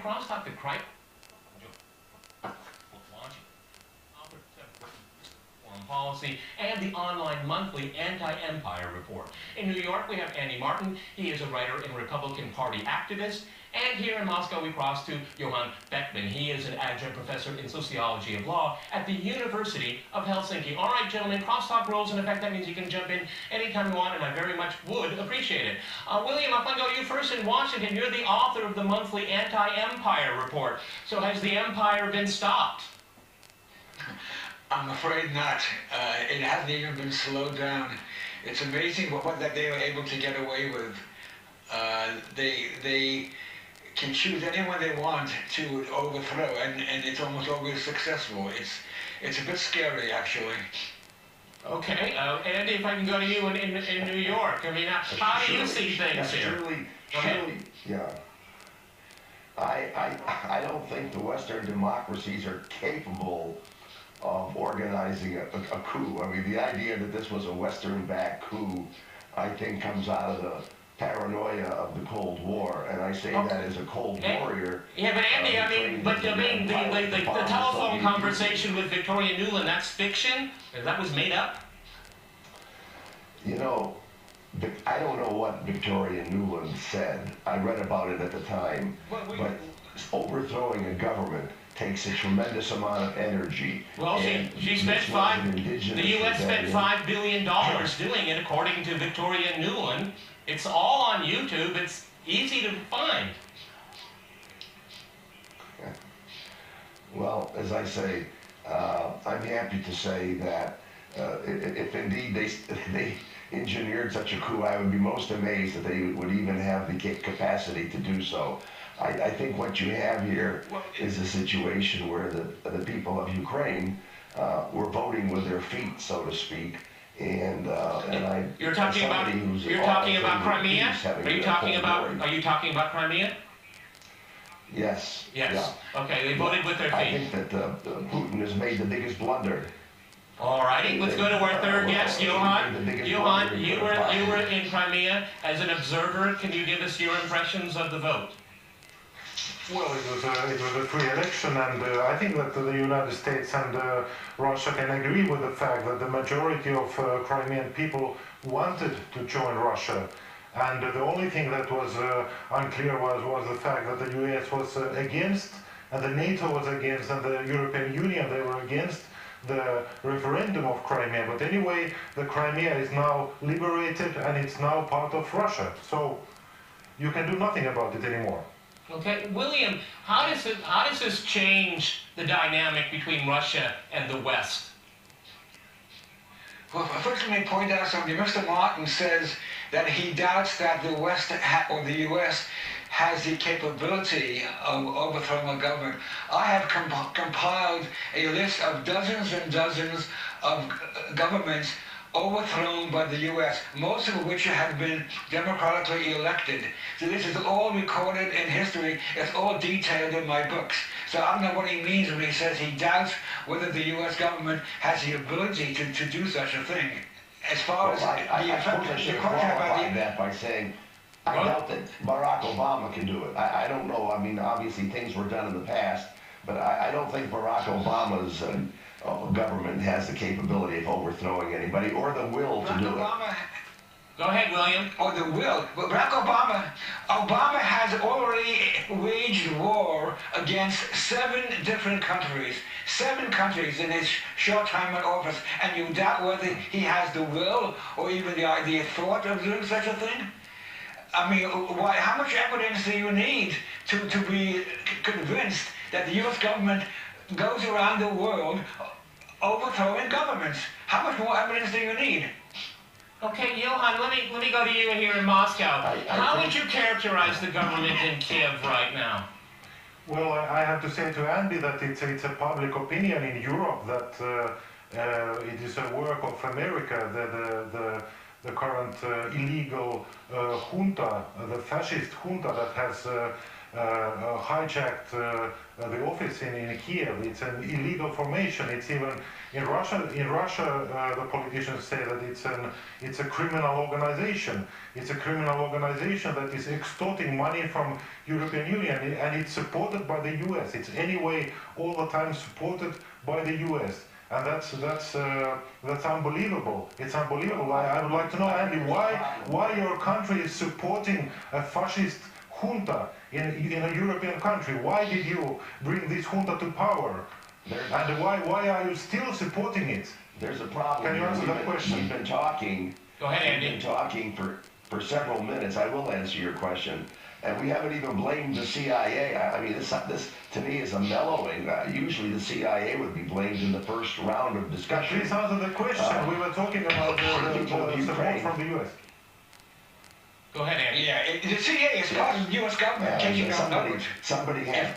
crosstalk the crime policy and the online monthly anti-empire report. In New York, we have Andy Martin. He is a writer and Republican Party activist. And here in Moscow, we cross to Johan Beckman. He is an adjunct professor in sociology of law at the University of Helsinki. All right, gentlemen, crosstalk rules in effect. That means you can jump in anytime you want, and I very much would appreciate it. William, I'm going to go to you first in Washington. You're the author of the monthly anti-empire report. So has the empire been stopped? I'm afraid not. It hasn't even been slowed down. It's amazing what that they were able to get away with. They can choose anyone they want to overthrow, and it's almost always successful. It's a bit scary, actually. Okay, Andy, if I can go to you in New York. I mean, how do you see things here? Surely, yeah. I don't think the Western democracies are capable of organizing a coup. I mean, the idea that this was a Western-backed coup, I think, comes out of the paranoia of the Cold War, and I say that as a Cold Warrior. Yeah, but Andy, the telephone conversation with Victoria Nuland, that's fiction? That was made up? You know, I don't know what Victoria Nuland said. I read about it at the time, but overthrowing a government takes a tremendous amount of energy. Well, she spent the U.S. spent $5 billion doing it, according to Victoria Nuland. It's all on YouTube. It's easy to find. Well, as I say, I'm happy to say that if indeed they engineered such a coup, I would be most amazed that they would even have the capacity to do so. I think what you have here is a situation where the people of Ukraine were voting with their feet, so to speak, and you're talking about Crimea. Are you talking about Crimea? Yes. Yes. Yeah. Okay, they voted with their feet. I think that Putin has made the biggest blunder. All righty, let's go to our third guest, Johan. Johan, you were in Crimea as an observer. Can you give us your impressions of the vote? Well, it was a free election, and I think that the United States and Russia can agree with the fact that the majority of Crimean people wanted to join Russia. And the only thing that was unclear was the fact that the US was against, and the NATO was against, and the European Union, they were against the referendum of Crimea. But anyway, the Crimea is now liberated, and it's now part of Russia. So you can do nothing about it anymore. Okay, William, how does this change the dynamic between Russia and the West? Well, first let me point out something. Mr. Martin says that he doubts that the West or the U.S. has the capability of overthrowing a government. I have compiled a list of dozens and dozens of governments overthrown by the U.S., most of which have been democratically elected. So this is all recorded in history. It's all detailed in my books. So I don't know what he means when he says he doubts whether the U.S. government has the ability to do such a thing. As far as I suppose I should have qualified that by saying I doubt that Barack Obama can do it. I don't know. I mean, obviously things were done in the past, but I don't think Barack Obama's government has the capability of overthrowing anybody or the will to do it. Go ahead, William. Or the will. But Barack Obama has already waged war against 7 different countries. 7 countries in his short time in office. And you doubt whether he has the will or even the thought of doing such a thing? I mean, how much evidence do you need to be convinced that the U.S. government goes around the world overthrowing governments? How much more evidence do you need? Okay, Johan, let me go to you here in Moscow. How would you characterize the government in Kiev right now? Well, I have to say to Andy that it's a public opinion in Europe that it is a work of America, the current illegal junta, the fascist junta that has hijacked the office in Kiev. It's an illegal formation. It's even in Russia. In Russia, the politicians say that it's a criminal organization. It's a criminal organization that is extorting money from European Union, and it's supported by the U.S. It's anyway all the time supported by the U.S. And that's unbelievable. It's unbelievable. I would like to know, Andy, why your country is supporting a fascist junta in a European country? Why did you bring this junta to power? And why are you still supporting it? There's a problem. Can you answer that question? We've been talking. Go ahead, Andy. We've been talking for several minutes. I will answer your question. And we haven't even blamed the CIA. I mean, this to me is a mellowing. Usually the CIA would be blamed in the first round of discussion. Please answer the question. We were talking about the support from the U.S. Go ahead, Andy. Yeah, the CIA is part of the U.S. government. Somebody had.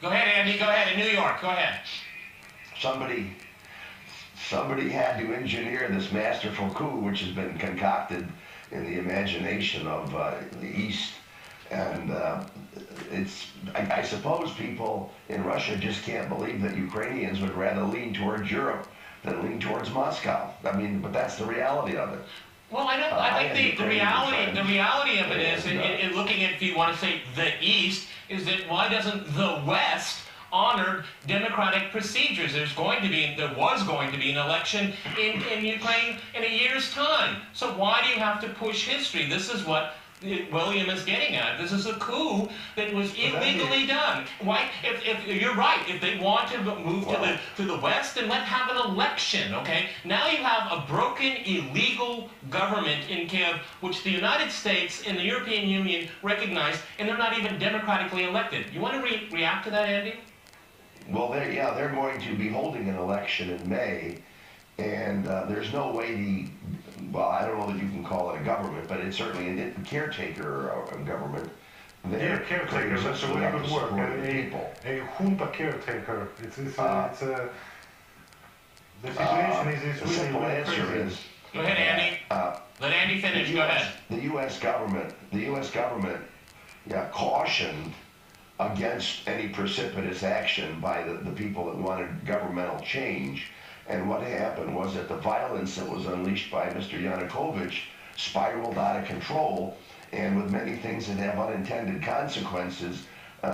Go ahead, Andy. Go ahead. In New York. Go ahead. Somebody had to engineer this masterful coup, which has been concocted in the imagination of the East. And I suppose people in Russia just can't believe that Ukrainians would rather lean towards Europe than lean towards Moscow. I mean, but that's the reality of it. Well, I think the reality of it is, in looking at, if you want to say the East, is that why doesn't the West honor democratic procedures? There was going to be an election in Ukraine in a year's time. So why do you have to push history? This is what William is getting at. This is a coup that was illegally done. Why? If you're right, if they want to move to the West, then let's have an election. Okay. Now you have a broken, illegal government in Kiev, which the United States and the European Union recognize, and they're not even democratically elected. You want to react to that, Andy? Well, they're going to be holding an election in May, and there's no way well, I don't know that you can call it a government, but it's certainly a caretaker government. Yeah, caretaker, that's a really good word. A junta caretaker. The situation is really simple answer crazy. is. Go ahead, Andy. Let Andy finish. Go ahead. The U.S. government cautioned against any precipitous action by the people that wanted governmental change. And what happened was that the violence that was unleashed by Mr. Yanukovych spiraled out of control, and with many things that have unintended consequences,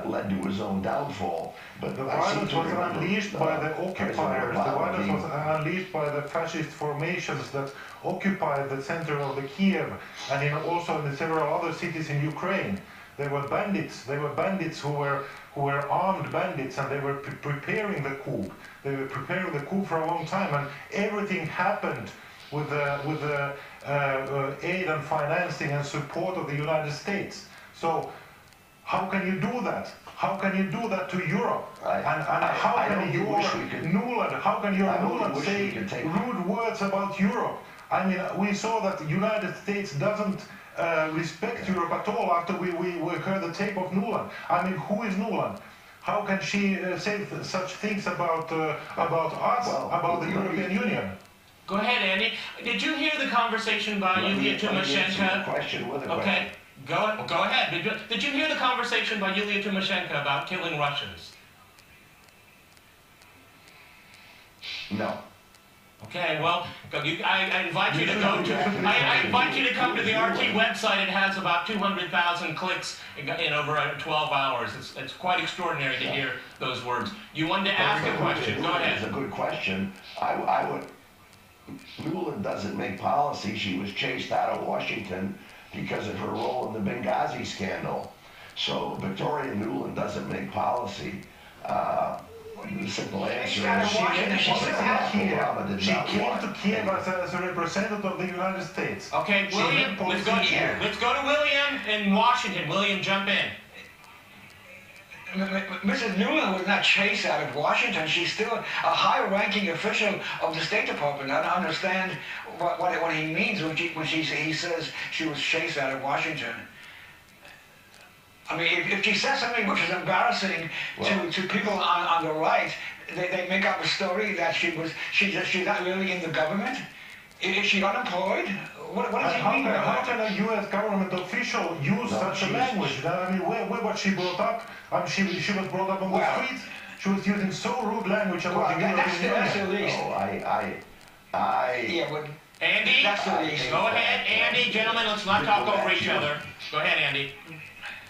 led to his own downfall. But the violence was unleashed by the occupiers. The violence was unleashed by the fascist formations that occupied the center of the Kiev, and also in several other cities in Ukraine. They were bandits. They were bandits who were armed bandits, and they were preparing the coup. They were preparing the coup for a long time, and everything happened with the aid and financing and support of the United States. So how can you do that? How can you do that to Europe? How can your Nuland say rude words about Europe? I mean, we saw that the United States doesn't respect Europe at all after we heard the tape of Nuland. I mean, who is Nuland? How can she say such things about us, about the European Union? Go ahead, Andy. Did you hear the conversation by Yulia Tymoshenko? Okay, go ahead. Did you hear the conversation by Yulia Tymoshenko about killing Russians? No. Okay, well, I invite you to go to. I invite you to come to the RT website. It has about 200,000 clicks in over 12 hours. It's quite extraordinary to hear those words. You wanted to ask a question. Go ahead. It's a good question. Nuland doesn't make policy. She was chased out of Washington because of her role in the Benghazi scandal. So Victoria Nuland doesn't make policy. The simple answer is she came to Kiev as a representative of the United States. Okay, William, let's go to William in Washington. William, jump in. Mrs. Nuland was not chased out of Washington. She's still a high-ranking official of the State Department. I don't understand what he means when he says she was chased out of Washington. I mean, if she says something which is embarrassing to people on the right, they make up a story that she's not really in the government. Is she unemployed? What does he mean by How that? can a U.S. government official use such a language? I mean, where was she brought up? She was brought up on the streets. She was using so rude language about the European Union. That's the least. No, Yeah, but Andy, that's the least. go ahead, Andy. Gentlemen, let's not talk over each other. Go ahead, Andy.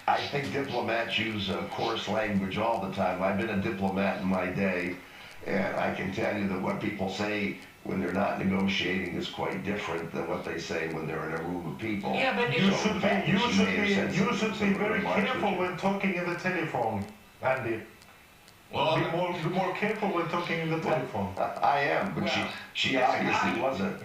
I think diplomats use coarse language all the time. I've been a diplomat in my day, and I can tell you that what people say when they're not negotiating is quite different than what they say when they're in a room of people. Yeah, but You should be very careful when talking in the telephone, Andy. Well, Be more careful when talking in the telephone. I am, but she obviously wasn't.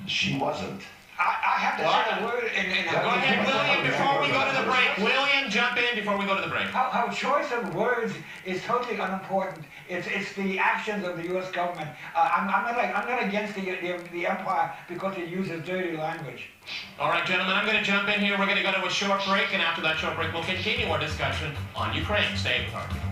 She wasn't. I have to say a word in go ahead, William, before we go to the break. William, jump in before we go to the break. How choice of words is totally unimportant. It's the actions of the U.S. government. I'm not against the empire because it uses dirty language. All right, gentlemen, I'm going to jump in here. We're going to go to a short break, and after that short break, we'll continue our discussion on Ukraine. Stay with us.